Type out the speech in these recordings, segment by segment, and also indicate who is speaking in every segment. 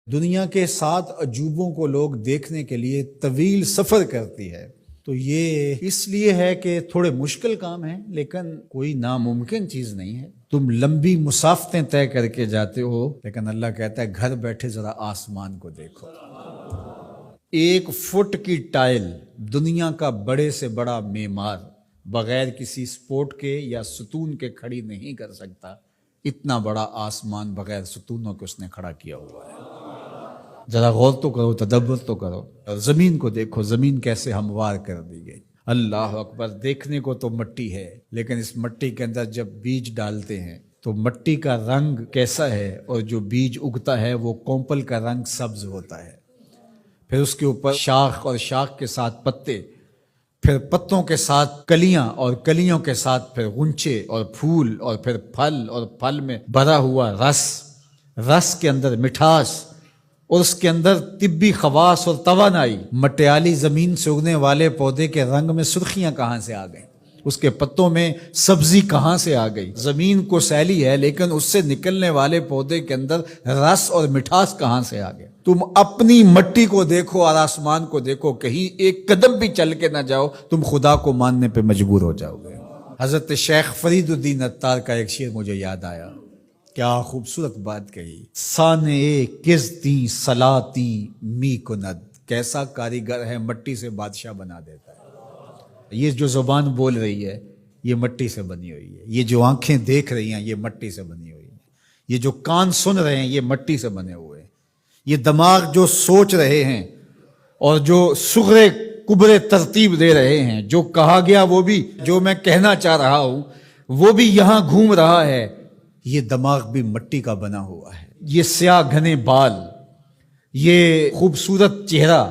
Speaker 1: دنیا کے 7 عجوبوں کو لوگ دیکھنے کے لیے طویل سفر کرتی ہے، تو یہ اس لیے ہے کہ تھوڑے مشکل کام ہیں، لیکن کوئی ناممکن چیز نہیں ہے۔ تم لمبی مسافتیں طے کر کے جاتے ہو، لیکن اللہ کہتا ہے گھر بیٹھے ذرا آسمان کو دیکھو۔ 1 فٹ کی ٹائل دنیا کا بڑے سے بڑا معمار بغیر کسی سپورٹ کے یا ستون کے کھڑی نہیں کر سکتا، اتنا بڑا آسمان بغیر ستونوں کے اس نے کھڑا کیا ہوا ہے۔ ذرا غور تو کرو، تدبر تو کرو، اور زمین کو دیکھو، زمین کیسے ہموار کر دی گئی۔ اللہ اکبر، دیکھنے کو تو مٹی ہے، لیکن اس مٹی کے اندر جب بیج ڈالتے ہیں تو مٹی کا رنگ کیسا ہے، اور جو بیج اگتا ہے وہ کونپل کا رنگ سبز ہوتا ہے، پھر اس کے اوپر شاخ اور شاخ کے ساتھ پتے، پھر پتوں کے ساتھ کلیاں اور کلیوں کے ساتھ پھر غنچے اور پھول، اور پھر پھل، اور پھل میں بھرا ہوا رس، رس کے اندر مٹھاس، اور اس کے اندر طبی خواص اور توانائی۔ مٹیالی زمین سے اگنے والے پودے کے رنگ میں سرخیاں کہاں سے آ گئیں؟ اس کے پتوں میں سبزی کہاں سے آ گئی؟ زمین کو سیلی ہے، لیکن اس سے نکلنے والے پودے کے اندر رس اور مٹھاس کہاں سے آ گئے؟ تم اپنی مٹی کو دیکھو اور آسمان کو دیکھو، کہیں ایک قدم بھی چل کے نہ جاؤ، تم خدا کو ماننے پہ مجبور ہو جاؤ گے۔ حضرت شیخ فرید الدین عطار کا ایک شعر مجھے یاد آیا، کیا خوبصورت بات کہی۔ سانے کزتی سلاتی می کند، کیسا کاریگر ہے، مٹی سے بادشاہ بنا دیتا ہے۔ یہ جو زبان بول رہی ہے یہ مٹی سے بنی ہوئی ہے، یہ جو آنکھیں دیکھ رہی ہیں یہ مٹی سے بنی ہوئی ہے، یہ جو کان سن رہے ہیں یہ مٹی سے بنے ہوئے ہیں، یہ دماغ جو سوچ رہے ہیں اور جو صغرے کبرے ترتیب دے رہے ہیں، جو کہا گیا وہ بھی، جو میں کہنا چاہ رہا ہوں وہ بھی یہاں گھوم رہا ہے، یہ دماغ بھی مٹی کا بنا ہوا ہے۔ یہ سیاہ گھنے بال، یہ خوبصورت چہرہ،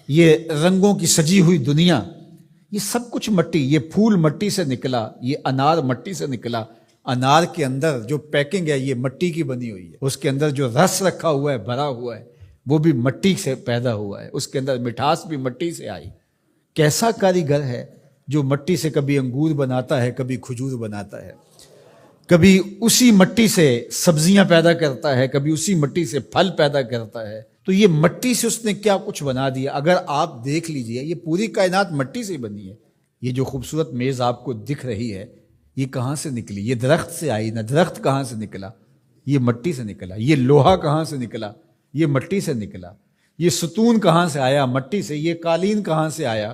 Speaker 1: یہ رنگوں کی سجی ہوئی دنیا، یہ سب کچھ مٹی۔ یہ پھول مٹی سے نکلا، یہ انار مٹی سے نکلا، انار کے اندر جو پیکنگ ہے یہ مٹی کی بنی ہوئی ہے، اس کے اندر جو رس رکھا ہوا ہے، بھرا ہوا ہے، وہ بھی مٹی سے پیدا ہوا ہے، اس کے اندر مٹھاس بھی مٹی سے آئی۔ کیسا کاریگر ہے جو مٹی سے کبھی انگور بناتا ہے، کبھی کھجور بناتا ہے، کبھی اسی مٹی سے سبزیاں پیدا کرتا ہے، کبھی اسی مٹی سے پھل پیدا کرتا ہے۔ تو یہ مٹی سے اس نے کیا کچھ بنا دیا۔ اگر آپ دیکھ لیجئے یہ پوری کائنات مٹی سے بنی ہے۔ یہ جو خوبصورت میز آپ کو دکھ رہی ہے یہ کہاں سے نکلی؟ یہ درخت سے آئی نہ، درخت کہاں سے نکلا؟ یہ مٹی سے نکلا۔ یہ لوہا کہاں سے نکلا؟ یہ مٹی سے نکلا۔ یہ ستون کہاں سے آیا؟ مٹی سے۔ یہ قالین کہاں سے آیا؟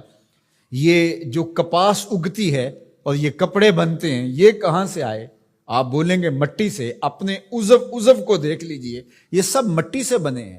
Speaker 1: یہ جو کپاس اگتی ہے اور یہ کپڑے بنتے ہیں یہ کہاں سے آئے؟ آپ بولیں گے مٹی سے۔ اپنے عضو کو دیکھ لیجئے، یہ سب مٹی سے بنے ہیں۔